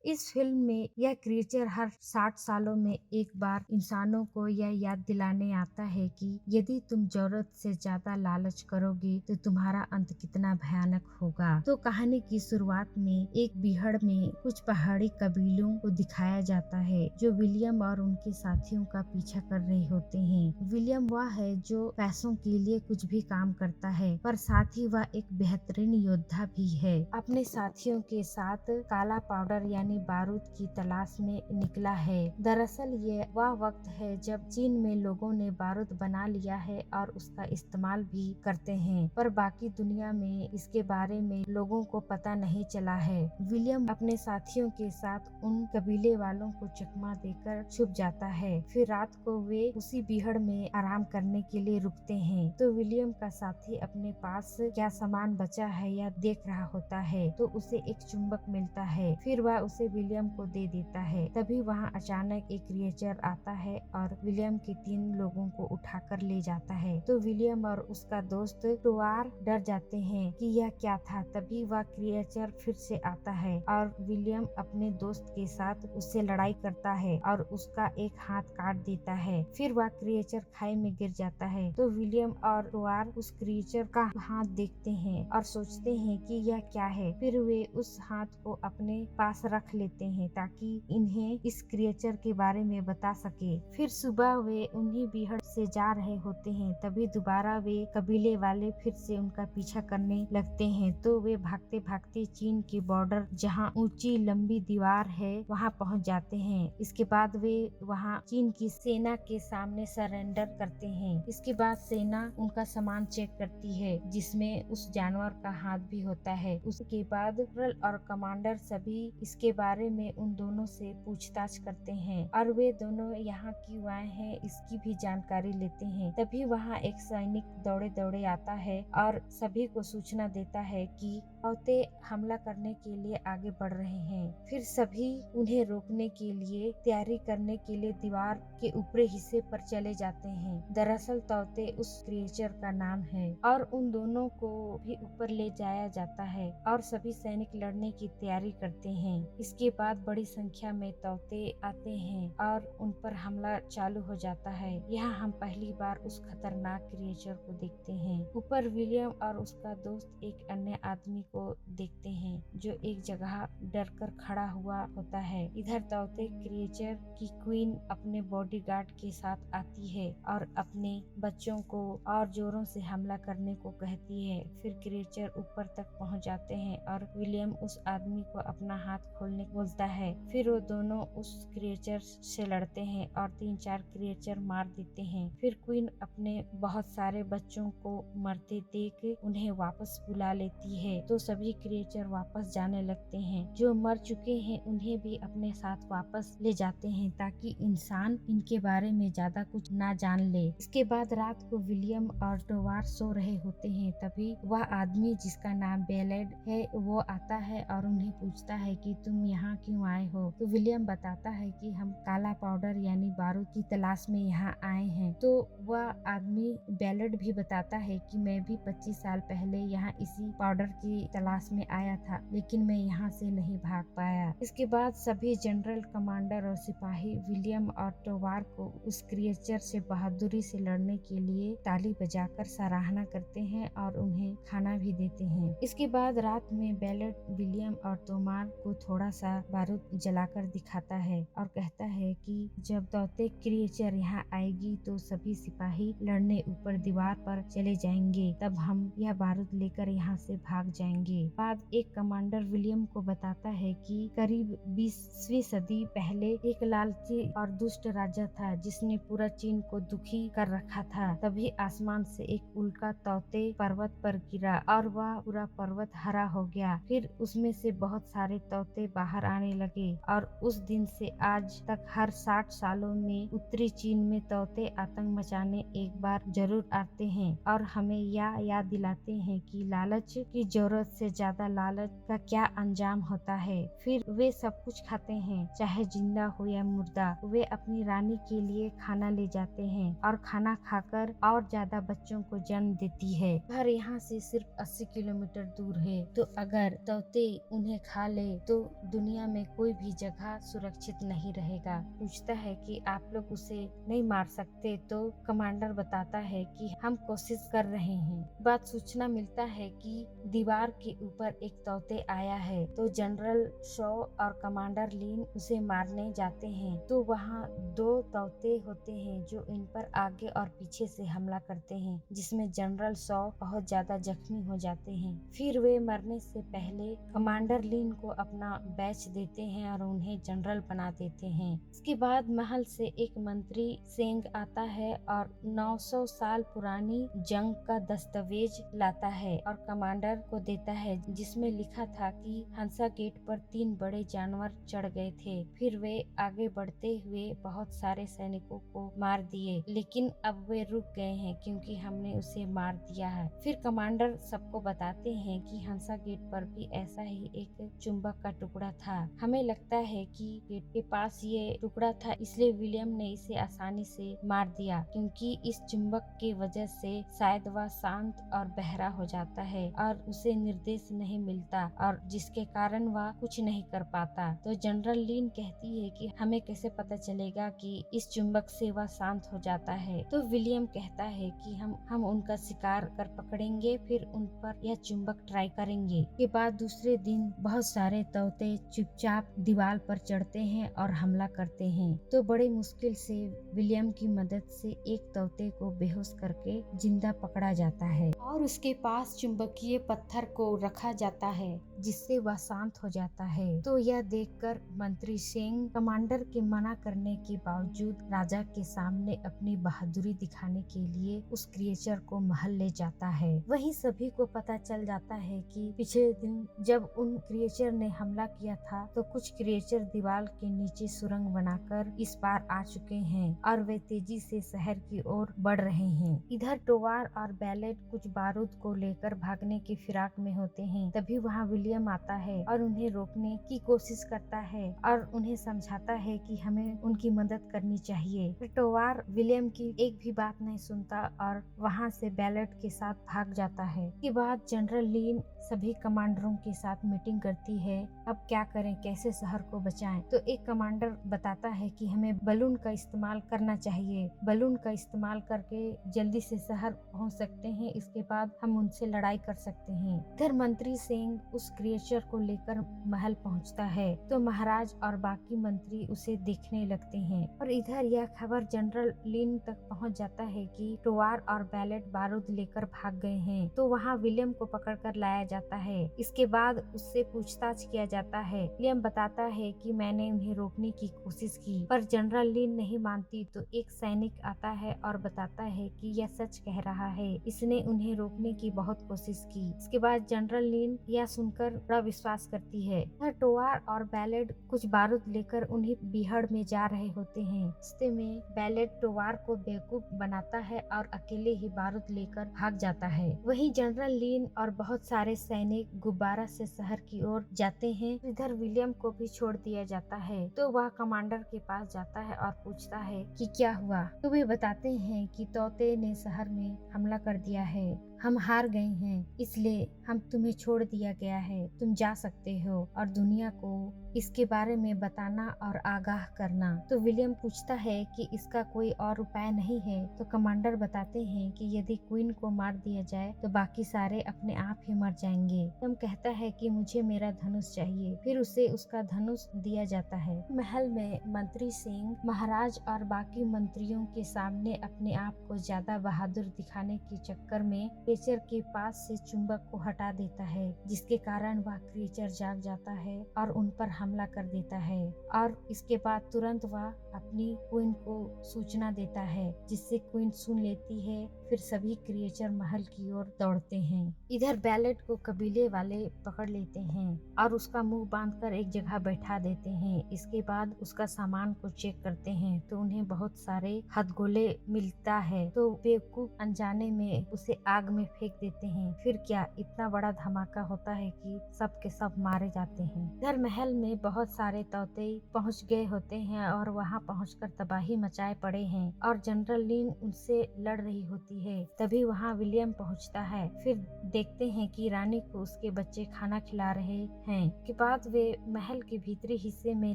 इस फिल्म में यह क्रिएचर हर 60 सालों में एक बार इंसानों को यह याद दिलाने आता है कि यदि तुम जरूरत से ज्यादा लालच करोगे तो तुम्हारा अंत कितना भयानक होगा। तो कहानी की शुरुआत में एक बीहड़ में कुछ पहाड़ी कबीलों को दिखाया जाता है जो विलियम और उनके साथियों का पीछा कर रहे होते हैं। विलियम वह है जो पैसों के लिए कुछ भी काम करता है, पर साथ ही वह एक बेहतरीन योद्धा भी है। अपने साथियों के साथ काला पाउडर यानी बारूद की तलाश में निकला है। दरअसल ये वह वक्त है जब चीन में लोगों ने बारूद बना लिया है और उसका इस्तेमाल भी करते हैं, पर बाकी दुनिया में इसके बारे में लोगों को पता नहीं चला है। विलियम अपने साथियों के साथ उन कबीले वालों को चकमा देकर छुप जाता है। फिर रात को वे उसी बीहड़ में आराम करने के लिए रुकते हैं। तो विलियम का साथी अपने पास क्या सामान बचा है या देख रहा होता है तो उसे एक चुंबक मिलता है। फिर वह उसे विलियम को दे देता है। तभी वहाँ अचानक एक क्रिएचर आता है और विलियम के 3 लोगों को उठाकर ले जाता है। तो विलियम और उसका दोस्त टोवार डर जाते हैं कि यह क्या था। तभी वह क्रिएचर फिर से आता है और विलियम अपने दोस्त के साथ उससे लड़ाई करता है और उसका एक हाथ काट देता है। फिर वह क्रिएचर खाई में गिर जाता है। तो विलियम और टोवार उस क्रिएचर का हाथ देखते हैं और सोचते हैं कि यह क्या है। फिर वे उस हाथ को अपने पास रख लेते हैं ताकि इन्हें इस क्रिएचर के बारे में बता सके। फिर सुबह वे उन्हीं बीहड़ से जा रहे होते हैं। तभी दोबारा वे कबीले वाले फिर से उनका पीछा करने लगते हैं। तो वे भागते भागते चीन के बॉर्डर जहाँ ऊंची लंबी दीवार है वहाँ पहुँच जाते हैं। इसके बाद वे वहाँ चीन की सेना के सामने सरेंडर करते हैं। इसके बाद सेना उनका सामान चेक करती है जिसमें उस जानवर का हाथ भी होता है। उसके बाद जनरल और कमांडर सभी इसके बारे में उन दोनों से पूछताछ करते हैं और वे दोनों यहाँ क्यों आए हैं इसकी भी जानकारी लेते हैं। तभी वहाँ एक सैनिक दौड़े दौड़े आता है और सभी को सूचना देता है कि औते हमला करने के लिए आगे बढ़ रहे हैं। फिर सभी उन्हें रोकने के लिए तैयारी करने के लिए दीवार के ऊपरी हिस्से पर चले जाते हैं। दरअसल तौते उस क्रिएचर का नाम है और उन दोनों को भी ऊपर ले जाया जाता है और सभी सैनिक लड़ने की तैयारी करते हैं। इसके बाद बड़ी संख्या में तौते आते हैं और उन पर हमला चालू हो जाता है। यहाँ हम पहली बार उस खतरनाक क्रिएचर को देखते हैं। ऊपर विलियम और उसका दोस्त एक अन्य आदमी को देखते हैं जो एक जगह डर कर खड़ा हुआ होता है। इधर तौते क्रिएचर की क्वीन अपने बॉडीगार्ड के साथ आती है और अपने बच्चों को और जोरों से हमला करने को कहती है। फिर क्रिएचर ऊपर तक पहुंच जाते हैं और विलियम उस आदमी को अपना हाथ खोलने को बोलता है। फिर वो दोनों उस क्रिएचर से लड़ते हैं और 3-4 क्रिएचर मार देते हैं। फिर क्वीन अपने बहुत सारे बच्चों को मरते देख उन्हें वापस बुला लेती है। तो सभी क्रिएचर वापस जाने लगते हैं। जो मर चुके हैं उन्हें भी अपने साथ वापस ले जाते हैं ताकि इंसान इनके बारे में ज्यादा कुछ ना जान ले। इसके बाद रात को विलियम और टोवार सो रहे होते हैं। तभी वह आदमी जिसका नाम बेलेड है वो आता है और उन्हें पूछता है कि तुम यहाँ क्यों आए हो। तो विलियम बताता है कि हम काला पाउडर यानी बारूद की तलाश में यहाँ आए हैं। तो वह आदमी बेलेड भी बताता है कि मैं भी 25 साल पहले यहाँ इसी पाउडर की तलाश में आया था, लेकिन मैं यहाँ से नहीं भाग पाया। इसके बाद सभी जनरल, कमांडर और सिपाही विलियम और टोवार को उस क्रिएचर से बहादुरी से लड़ने के लिए ताली बजाकर सराहना करते हैं और उन्हें खाना भी देते हैं। इसके बाद रात में बेलेड विलियम और तोमार को थोड़ा सा बारूद जलाकर दिखाता है और कहता है कि जब तौते क्रिएचर यहाँ आएगी तो सभी सिपाही लड़ने ऊपर दीवार पर चले जाएंगे, तब हम यह बारूद लेकर यहाँ से भाग जाएंगे। बाद एक कमांडर विलियम को बताता है कि करीब 20वीं सदी पहले एक लालची और दुष्ट राजा था जिसने पूरा चीन को दुखी कर रखा था। तभी आसमान से एक उल्का तौते पर्वत पर गिरा और वह पूरा पर्वत हरा हो गया। फिर उसमें से बहुत सारे तौते बाहर आने लगे और उस दिन से आज तक हर 60 सालों में उत्तरी चीन में तौते आतंक मचाने एक बार जरूर आते हैं और हमें यह याद दिलाते हैं कि लालच की जरूरत से ज्यादा लालच का क्या अंजाम होता है। फिर वे सब कुछ खाते हैं, चाहे जिंदा हो या मुर्दा। वे अपनी रानी के लिए खाना ले जाते हैं और खाना खाकर और ज्यादा बच्चों को जन्म देती है। घर यहाँ से सिर्फ 80 किलोमीटर दूर है, तो अगर तौते उन्हें खा ले तो दुनिया में कोई भी जगह सुरक्षित नहीं रहेगा। पूछता है कि आप लोग उसे नहीं मार सकते, तो कमांडर बताता है कि हम कोशिश कर रहे हैं। बाद सूचना मिलता है कि दीवार के ऊपर एक तोते आया है, तो जनरल शॉ और कमांडर लिन उसे मारने जाते हैं। तो वहाँ 2 तोते होते हैं जो इन पर आगे और पीछे से हमला करते हैं, जिसमें जनरल शॉ बहुत ज्यादा जख्मी हो जाते हैं। फिर वे मरने से पहले कमांडर लिन को अपना बैच देते हैं और उन्हें जनरल बना देते हैं। इसके बाद महल से एक मंत्री सेंग आता है और 900 साल पुरानी जंग का दस्तावेज लाता है और कमांडर को देता है, जिसमें लिखा था कि हंसा गेट पर 3 बड़े जानवर चढ़ गए थे। फिर वे आगे बढ़ते हुए बहुत सारे सैनिकों को मार दिए, लेकिन अब वे रुक गए हैं क्योंकि हमने उसे मार दिया है। फिर कमांडर सबको बताते हैं कि हंसा गेट पर भी ऐसा ही एक चुंबक का टुकड़ा था। हमें लगता है कि गेट के पास ये टुकड़ा था, इसलिए विलियम ने इसे आसानी से मार दिया, क्योंकि इस चुंबक की वजह से शायद वह शांत और बहरा हो जाता है और उसे निर्देश नहीं मिलता, और जिसके कारण वह कुछ नहीं कर पाता। तो जनरल लिन कहती है कि हमें कैसे पता चलेगा कि इस चुंबक से वह शांत हो जाता है। तो विलियम कहता है कि हम उनका शिकार कर पकड़ेंगे, फिर उन पर यह चुंबक ट्राई करेंगे। के बाद दूसरे दिन बहुत सारे तोते चुपचाप दीवार पर चढ़ते हैं और हमला करते हैं। तो बड़े मुश्किल से विलियम की मदद से एक तोते को बेहोश करके जिंदा पकड़ा जाता है और उसके पास चुंबकीय पत्थर को रखा जाता है, जिससे वह शांत हो जाता है। तो यह देखकर मंत्री सेंग कमांडर के मना करने के बावजूद राजा के सामने अपनी बहादुरी दिखाने के लिए उस क्रिएचर को महल ले जाता है। वहीं सभी को पता चल जाता है कि पिछले दिन जब उन क्रिएचर ने हमला किया था, तो कुछ क्रिएचर दीवार के नीचे सुरंग बनाकर इस पार आ चुके हैं और वे तेजी से शहर की ओर बढ़ रहे हैं। इधर टोवार और बैलेट कुछ बारूद को लेकर भागने की फिराक में होते हैं। तभी वहाँ विलियम आता है और उन्हें रोकने की कोशिश करता है और उन्हें समझाता है कि हमें उनकी मदद करनी चाहिए। टोवार विलियम की एक भी बात नहीं सुनता और वहाँ से बैलेट के साथ भाग जाता है। इसके बाद जनरल लिन सभी कमांडरों के साथ मीटिंग करती है, अब क्या करें, कैसे शहर को बचाएं। तो एक कमांडर बताता है कि हमें बलून का इस्तेमाल करना चाहिए, बलून का इस्तेमाल करके जल्दी से शहर पहुंच सकते हैं, इसके बाद हम उनसे लड़ाई कर सकते हैं। इधर मंत्री सेंग उस क्रिएचर को लेकर महल पहुंचता है, तो महाराज और बाकी मंत्री उसे देखने लगते हैं और इधर यह खबर जनरल लिन तक पहुंच जाता है कि टोवार और बैलेट बारूद लेकर भाग गए हैं। तो वहाँ विलियम को पकड़कर लाया जाता है। इसके बाद उससे पूछताछ किया जाता है। विलियम बताता है कि मैंने उन्हें रोकने की कोशिश की, पर जनरल लिन नहीं मानती। तो एक सैनिक आता है और बताता है कि यह सच कह रहा है, इसने उन्हें रोकने की बहुत कोशिश की। इसके बाद जनरल लिन यह सुनकर बड़ा विश्वास करती है। टोवार और बैलेट कुछ बारूद लेकर उन्हें बिहड़ में जा रहे होते हैं। रास्ते में बैलेट टोवार को बेवकूफ बनाता है और अकेले ही बारूद लेकर भाग जाता है। वहीं जनरल लिन और बहुत सारे सैनिक गुब्बारा से शहर की ओर जाते हैं। इधर विलियम को भी छोड़ दिया जाता है। तो वह कमांडर के पास जाता है और पूछता है कि क्या हुआ। तो वे बताते हैं कि तोते ने शहर में हमला कर दिया है, हम हार गए हैं, इसलिए हम तुम्हें छोड़ दिया गया है, तुम जा सकते हो और दुनिया को इसके बारे में बताना और आगाह करना। तो विलियम पूछता है कि इसका कोई और उपाय नहीं है। तो कमांडर बताते हैं कि यदि क्वीन को मार दिया जाए तो बाकी सारे अपने आप ही मर जाएंगे। विलियम कहता है कि मुझे मेरा धनुष चाहिए, फिर उसे उसका धनुष दिया जाता है। महल में मंत्री सिंह महाराज और बाकी मंत्रियों के सामने अपने आप को ज्यादा बहादुर दिखाने के चक्कर में क्रिएचर के पास से चुंबक को हटा देता है, जिसके कारण वह क्रिएचर जाग जाता है और उन पर हमला कर देता है। और इसके बाद तुरंत वह अपनी क्वीन को सूचना देता है, जिससे क्वीन सुन लेती है। फिर सभी क्रिएचर महल की ओर दौड़ते हैं। इधर बैलेट को कबीले वाले पकड़ लेते हैं और उसका मुंह बांधकर एक जगह बैठा देते हैं। इसके बाद उसका सामान को चेक करते हैं तो उन्हें बहुत सारे हथगोले मिलता है। तो बेवकूफ अनजाने में उसे आग में फेंक देते हैं। फिर क्या इतना बड़ा धमाका होता है कि सब के सब मारे जाते हैं। इधर महल में बहुत सारे तोते पहुंच गए होते हैं और वहां पहुंचकर तबाही मचाए पड़े हैं और जनरल लिन उनसे लड़ रही होती है। तभी वहाँ विलियम पहुँचता है। फिर देखते हैं कि रानी को उसके बच्चे खाना खिला रहे हैं। के बाद वे महल के भीतरी हिस्से में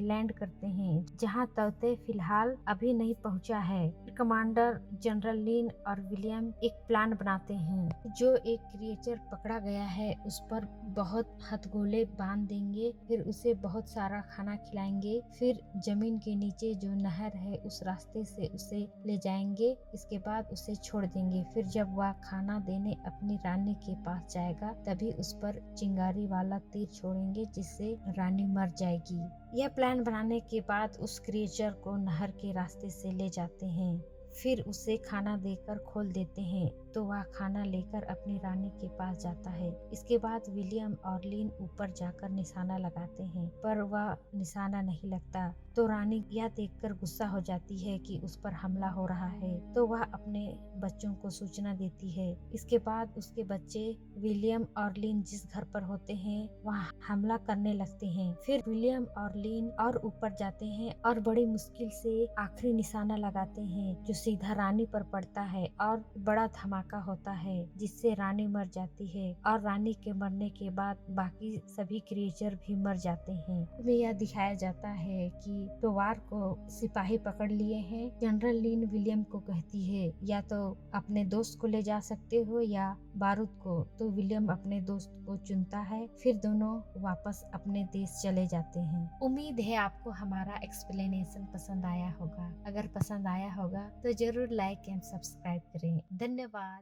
लैंड करते हैं, जहाँ तोते फिलहाल अभी नहीं पहुँचा है। कमांडर जनरल लिन और विलियम एक प्लान बनाते हैं। जो एक क्रिएचर पकड़ा गया है उस पर बहुत हथगोले बांध देंगे, फिर उसे बहुत सारा खाना खिलाएंगे, फिर जमीन के नीचे जो नहर है उस रास्ते से उसे ले जाएंगे। इसके बाद उसे छोड़ देंगे। फिर जब वह खाना देने अपनी रानी के पास जाएगा तभी उस पर चिंगारी वाला तीर छोड़ेंगे, जिससे रानी मर जाएगी। यह प्लान बनाने के बाद उस क्रिएचर को नहर के रास्ते से ले जाते हैं। फिर उसे खाना देकर खोल देते हैं तो वह खाना लेकर अपनी रानी के पास जाता है। इसके बाद विलियम और लिन ऊपर जाकर निशाना लगाते हैं, पर वह निशाना नहीं लगता। तो रानी यह देखकर गुस्सा हो जाती है कि उस पर हमला हो रहा है, तो वह अपने बच्चों को सूचना देती है। इसके बाद उसके बच्चे विलियम और लिन जिस घर पर होते हैं वहाँ हमला करने लगते हैं। फिर विलियम और लिन और ऊपर जाते हैं और बड़ी मुश्किल से आखिरी निशाना लगाते हैं, जो सीधा रानी पर पड़ता है और बड़ा धमाका होता है, जिससे रानी मर जाती है। और रानी के मरने के बाद बाकी सभी क्रिएचर भी मर जाते हैं। इसमें यह दिखाया जाता है कि तोवार को सिपाही पकड़ लिए हैं। जनरल लिन विलियम को कहती है या तो अपने दोस्त को ले जा सकते हो या बारूद को, तो विलियम अपने दोस्त को चुनता है। फिर दोनों वापस अपने देश चले जाते हैं। उम्मीद है आपको हमारा एक्सप्लेनेशन पसंद आया होगा। अगर पसंद आया होगा तो जरूर लाइक एंड सब्सक्राइब करें। धन्यवाद।